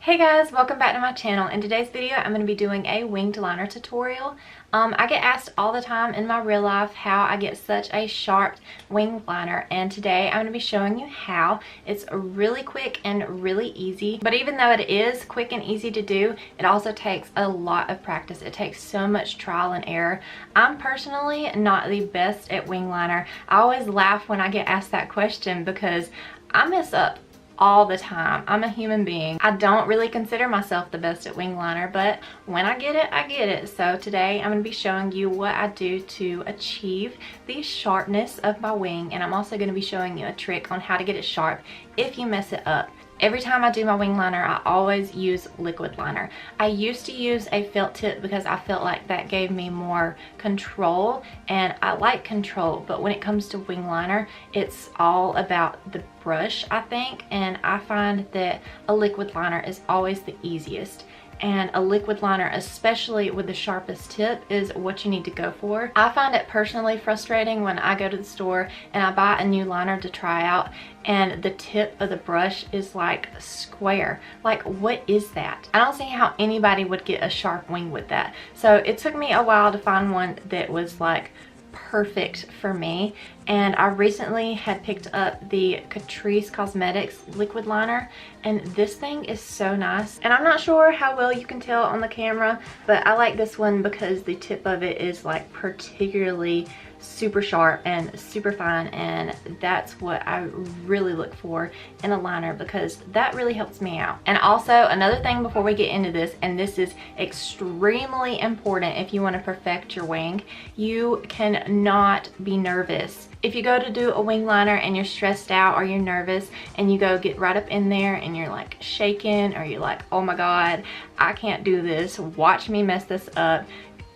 Hey guys, welcome back to my channel. In today's video, I'm going to be doing a winged liner tutorial. I get asked all the time in my real life how I get such a sharp winged liner, and today I'm going to be showing you how. It's really quick and really easy, but even though it is quick and easy to do, it also takes a lot of practice. It takes so much trial and error. I'm personally not the best at winged liner. I always laugh when I get asked that question because I mess up all the time. I'm a human being. I don't really consider myself the best at wing liner, but when I get it, I get it. So today I'm going to be showing you what I do to achieve the sharpness of my wing, and I'm also going to be showing you a trick on how to get it sharp if you mess it up. Every time I do my wing liner, I always use liquid liner. I used to use a felt tip because I felt like that gave me more control, and I like control, but when it comes to wing liner, it's all about the brush, I think, and I find that a liquid liner is always the easiest. And a liquid liner, especially with the sharpest tip, is what you need to go for. I find it personally frustrating when I go to the store and I buy a new liner to try out and the tip of the brush is like square. Like, what is that? I don't see how anybody would get a sharp wing with that. So it took me a while to find one that was like perfect for me, and I recently had picked up the Catrice Cosmetics liquid liner, and this thing is so nice. And I'm not sure how well you can tell on the camera, but I like this one because the tip of it is like particularly super sharp and super fine, and that's what I really look for in a liner because that really helps me out. And also another thing before we get into this, and this is extremely important if you want to perfect your wing, you cannot be nervous. If you go to do a wing liner and you're stressed out or you're nervous and you go get right up in there and you're like shaking, or you're like, oh my god, I can't do this, watch me mess this up,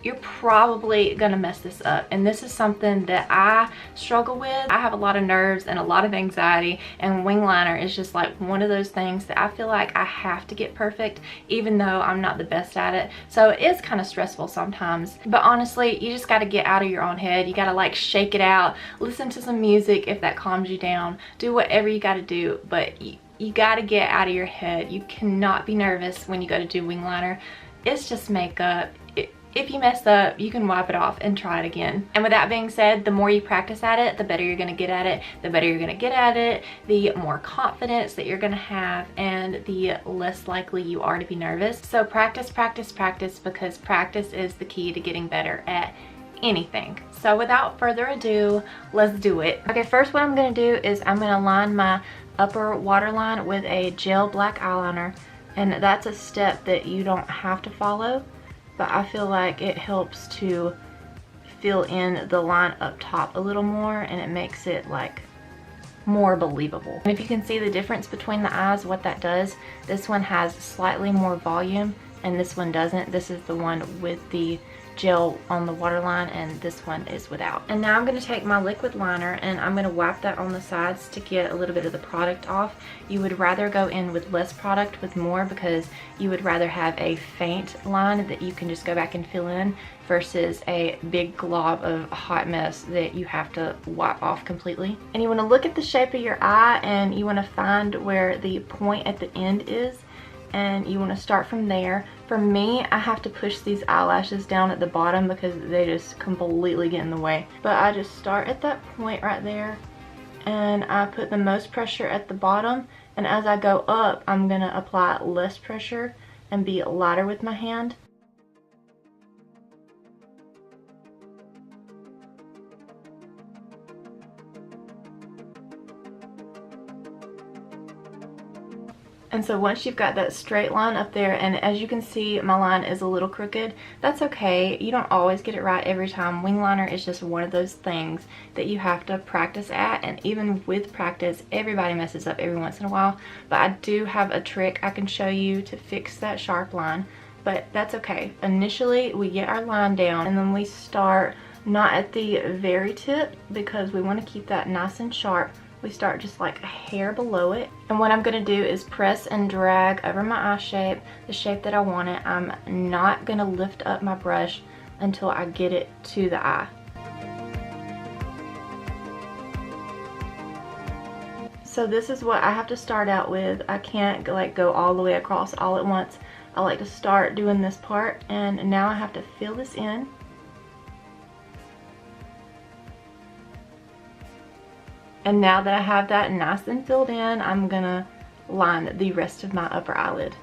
you're probably gonna mess this up. And this is something that I struggle with. I have a lot of nerves and a lot of anxiety, and wing liner is just like one of those things that I feel like I have to get perfect even though I'm not the best at it. So it is kind of stressful sometimes, but honestly, you just got to get out of your own head. You got to like shake it out, listen to some music if that calms you down, do whatever you got to do, but you got to get out of your head. You cannot be nervous when you go to do wing liner. It's just makeup. If you mess up, you can wipe it off and try it again. And with that being said, the more you practice at it, the better you're gonna get at it. The better you're gonna get at it, the more confidence that you're gonna have, and the less likely you are to be nervous. So practice, practice, practice, because practice is the key to getting better at anything. So without further ado, let's do it. Okay, first what I'm gonna do is I'm gonna line my upper waterline with a gel black eyeliner, and that's a step that you don't have to follow, but I feel like it helps to fill in the line up top a little more, and it makes it like more believable. And if you can see the difference between the eyes, what that does, this one has slightly more volume and this one doesn't. This is the one with the gel on the waterline, and this one is without. And now I'm going to take my liquid liner and I'm going to wipe that on the sides to get a little bit of the product off. You would rather go in with less product with more, because you would rather have a faint line that you can just go back and fill in versus a big glob of hot mess that you have to wipe off completely. And you want to look at the shape of your eye, and you want to find where the point at the end is, and you want to start from there. For me, I have to push these eyelashes down at the bottom because they just completely get in the way. But I just start at that point right there, and I put the most pressure at the bottom, and as I go up, I'm going to apply less pressure and be lighter with my hand. And so once you've got that straight line up there, and as you can see, my line is a little crooked, that's okay. You don't always get it right every time. Wing liner is just one of those things that you have to practice at, and even with practice, everybody messes up every once in a while. But I do have a trick I can show you to fix that sharp line, but that's okay. Initially, we get our line down, and then we start not at the very tip because we want to keep that nice and sharp. We start just like a hair below it, and what I'm going to do is press and drag over my eye shape, the shape that I want it. I'm not going to lift up my brush until I get it to the eye. So this is what I have to start out with. I can't like go all the way across all at once. I like to start doing this part, and now I have to fill this in. And now that I have that nice and filled in, I'm gonna line the rest of my upper eyelid.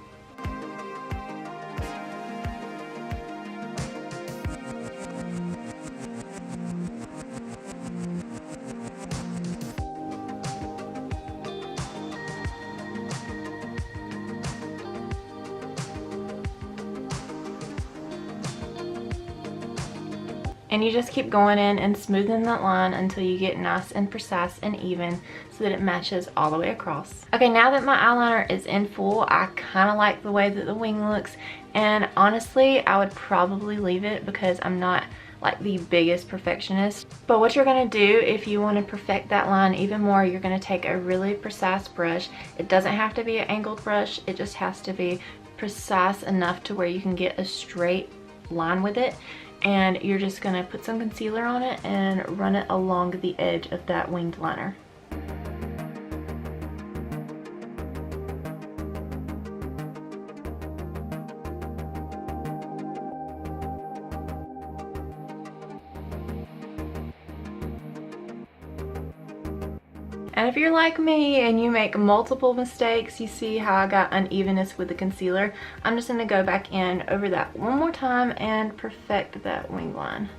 And you just keep going in and smoothing that line until you get nice and precise and even so that it matches all the way across. Okay, now that my eyeliner is in full, I kind of like the way that the wing looks, and honestly I would probably leave it because I'm not like the biggest perfectionist. But what you're going to do if you want to perfect that line even more, you're going to take a really precise brush. It doesn't have to be an angled brush, it just has to be precise enough to where you can get a straight line with it. And you're just going to put some concealer on it and run it along the edge of that winged liner. And if you're like me and you make multiple mistakes, you see how I got unevenness with the concealer, I'm just going to go back in over that one more time and perfect that wing line.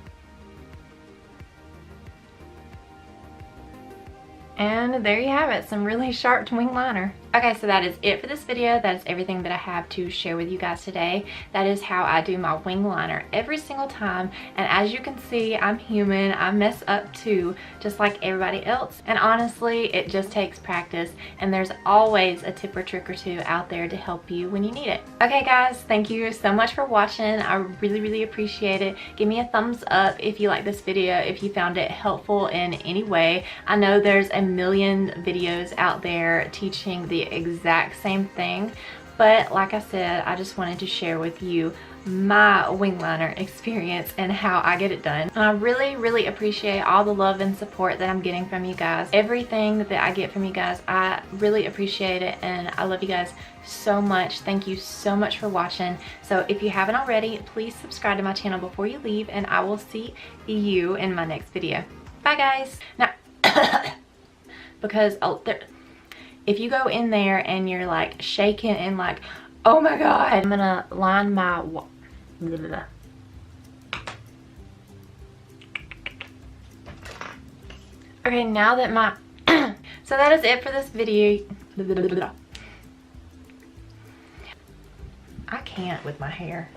And there you have it, some really sharp wing liner. Okay, so that is it for this video. That is everything that I have to share with you guys today. That is how I do my wing liner every single time. And as you can see, I'm human. I mess up too, just like everybody else. And honestly, it just takes practice. And there's always a tip or trick or two out there to help you when you need it. Okay guys, thank you so much for watching. I really appreciate it. Give me a thumbs up if you like this video, if you found it helpful in any way. I know there's a million videos out there teaching the exact same thing, but like I said, I just wanted to share with you my wing liner experience and how I get it done. And I really appreciate all the love and support that I'm getting from you guys. Everything that I get from you guys, I really appreciate it, and I love you guys so much. Thank you so much for watching. So if you haven't already, please subscribe to my channel before you leave, and I will see you in my next video. Bye guys. Now because if you go in there and you're like shaking and like, oh my god, I'm gonna line my okay, now that my so that is it for this video. I can't with my hair.